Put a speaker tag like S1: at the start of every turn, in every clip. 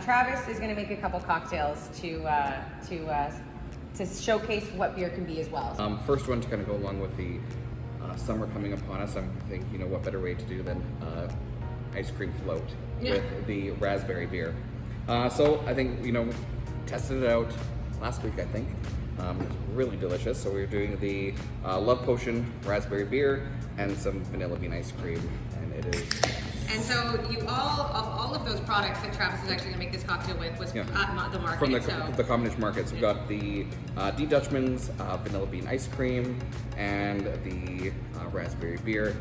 S1: Travis is going to make a couple cocktails to showcase what beer can be as well.
S2: First one to kind of go along with the summer coming upon us. I think, you know, what better way to do than ice cream float with the raspberry beer. So I think, you know, tested it out last week, I think. It's really delicious. So we're doing the Love Potion raspberry beer and some vanilla bean ice cream, and it is.
S1: And so you all of those products that Travis is actually going to make this cocktail with was at the market.
S2: From the Commonage Market. So we've got the 𝐑𝐚𝐬𝐻𝐿𝐻 vanilla bean ice cream and the raspberry beer.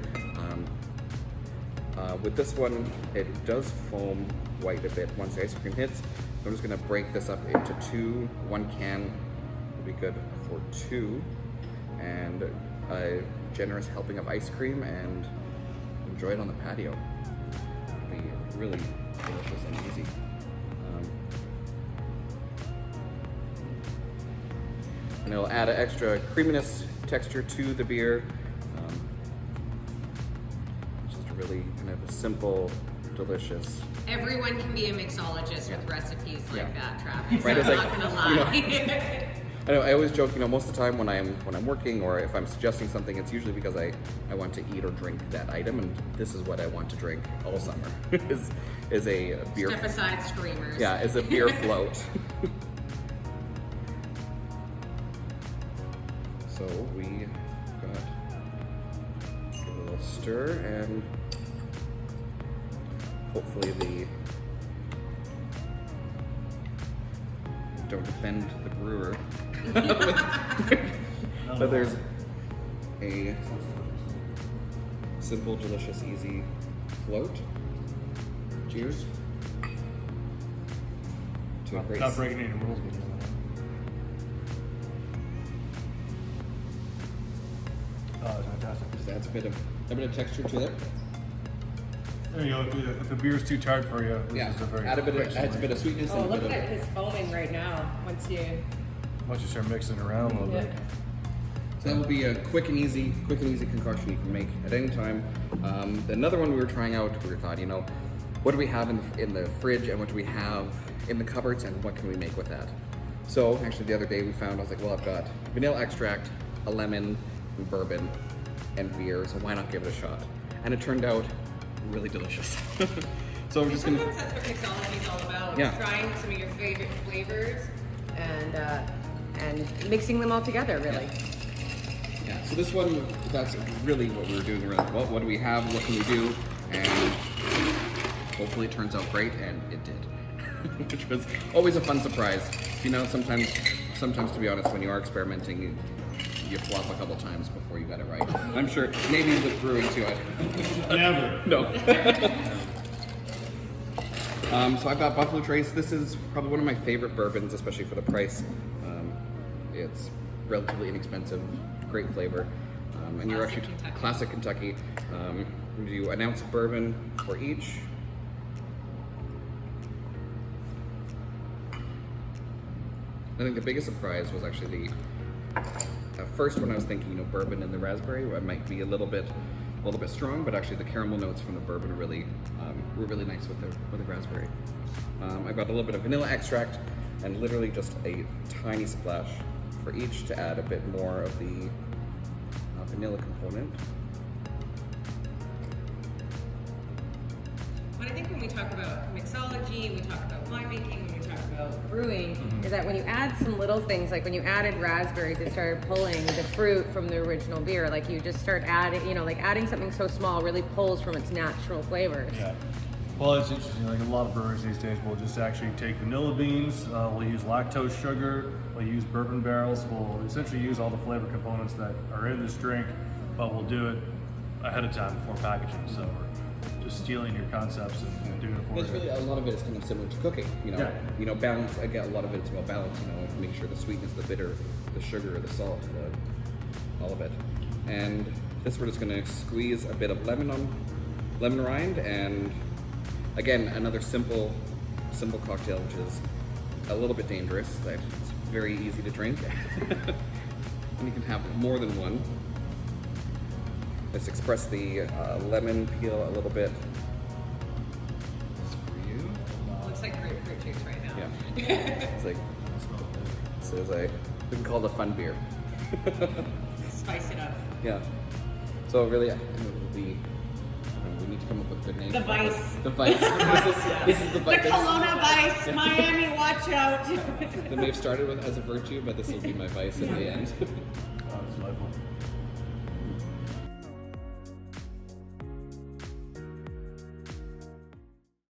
S2: With this one, it does foam white a bit once the ice cream hits. So I'm just going to break this up into two. One can will be good for two. And a generous helping of ice cream, and enjoy it on the patio. It'll be really delicious and easy. And it'll add an extra creaminess texture to the beer. Just really kind of a simple, delicious.
S1: Everyone can be a mixologist with recipes like that, Travis.
S2: Right,
S1: I'm
S2: it's
S1: not gonna lie.
S2: You know, I know, I always joke, you know, most of the time when I'm working or if I'm suggesting something, it's usually because I want to eat or drink that item, and this is what I want to drink all summer. is a beer.
S1: Step aside, screamers.
S2: Yeah, is a beer float. So we got a little stir, and hopefully don't offend the brewer. But there's a simple, delicious, easy float. Cheers. To a great.
S3: Not breaking any rules. Oh, it's fantastic.
S2: Just adds a bit of texture to it.
S3: There you go. If the beer's too tart for you, this is a very
S2: adds a bit of sweetness.
S1: Oh,
S2: and
S1: look
S2: a bit
S1: at his foaming right now. Once you
S3: start mixing around a little bit.
S2: So that will be a quick and easy concoction you can make at any time. Another one we were trying out, we thought, you know, what do we have in the fridge and what do we have in the cupboards, and what can we make with that? So actually the other day we found, I was like, well, I've got vanilla extract, a lemon, and bourbon, and beer, so why not give it a shot? And it turned out really delicious. So we're just gonna.
S1: Sometimes that's what mixology is all about.
S2: Yeah.
S1: Trying some of your favorite flavors and mixing them all together, really.
S2: Yeah. So this one, that's really what we were doing. Really, well, what do we have? What can we do? And hopefully it turns out great, and it did. Which was always a fun surprise. You know, sometimes to be honest, when you are experimenting, you flop a couple times before you got it right. I'm sure, maybe with brewing too.
S3: Never.
S2: No. So I've got Buffalo Trace. This is probably one of my favorite bourbons, especially for the price. It's relatively inexpensive, great flavor. And you're actually classic Kentucky. I'm going to do an ounce of bourbon for each. I think the biggest surprise was actually the first one. I was thinking, you know, bourbon and the raspberry might be a little bit strong, but actually the caramel notes from the bourbon really were really nice with the raspberry. I got a little bit of vanilla extract and literally just a tiny splash for each to add a bit more of the vanilla component.
S1: What I think when we talk about mixology, we talk about winemaking, when we talk about brewing, is that when you add some little things, like when you added raspberries, it started pulling the fruit from the original beer. Like you just start adding, you know, like adding something so small really pulls from its natural flavors.
S3: Yeah. Well, it's interesting. Like a lot of breweries these days will just actually take vanilla beans. We'll use lactose sugar. We'll use bourbon barrels. We'll essentially use all the flavor components that are in this drink, but we'll do it ahead of time before packaging. So we're just stealing your concepts and doing it for you.
S2: It's really, a lot of it is kind of similar to cooking, you know.
S3: Yeah.
S2: You know, balance. Again, a lot of it's about balance. You know, make sure the sweetness, the bitter, the sugar, the salt, all of it. And this we're just going to squeeze a bit of lemon rind, and again another simple cocktail, which is a little bit dangerous. That it's very easy to drink, and you can have more than one. Let's express the lemon peel a little bit. This for you.
S1: Looks like grapefruit juice.
S2: It's like, so it's like, we can call it a fun beer.
S1: Spice it up.
S2: Yeah. So really, I think it'll be, we need to come up with good names.
S1: The Vice.
S2: The Vice. This is the
S1: The
S2: Vice.
S1: Kelowna Vice, Miami, watch out.
S2: That may have started with as a virtue, but this will be my vice at the end.
S3: Oh, it's delightful.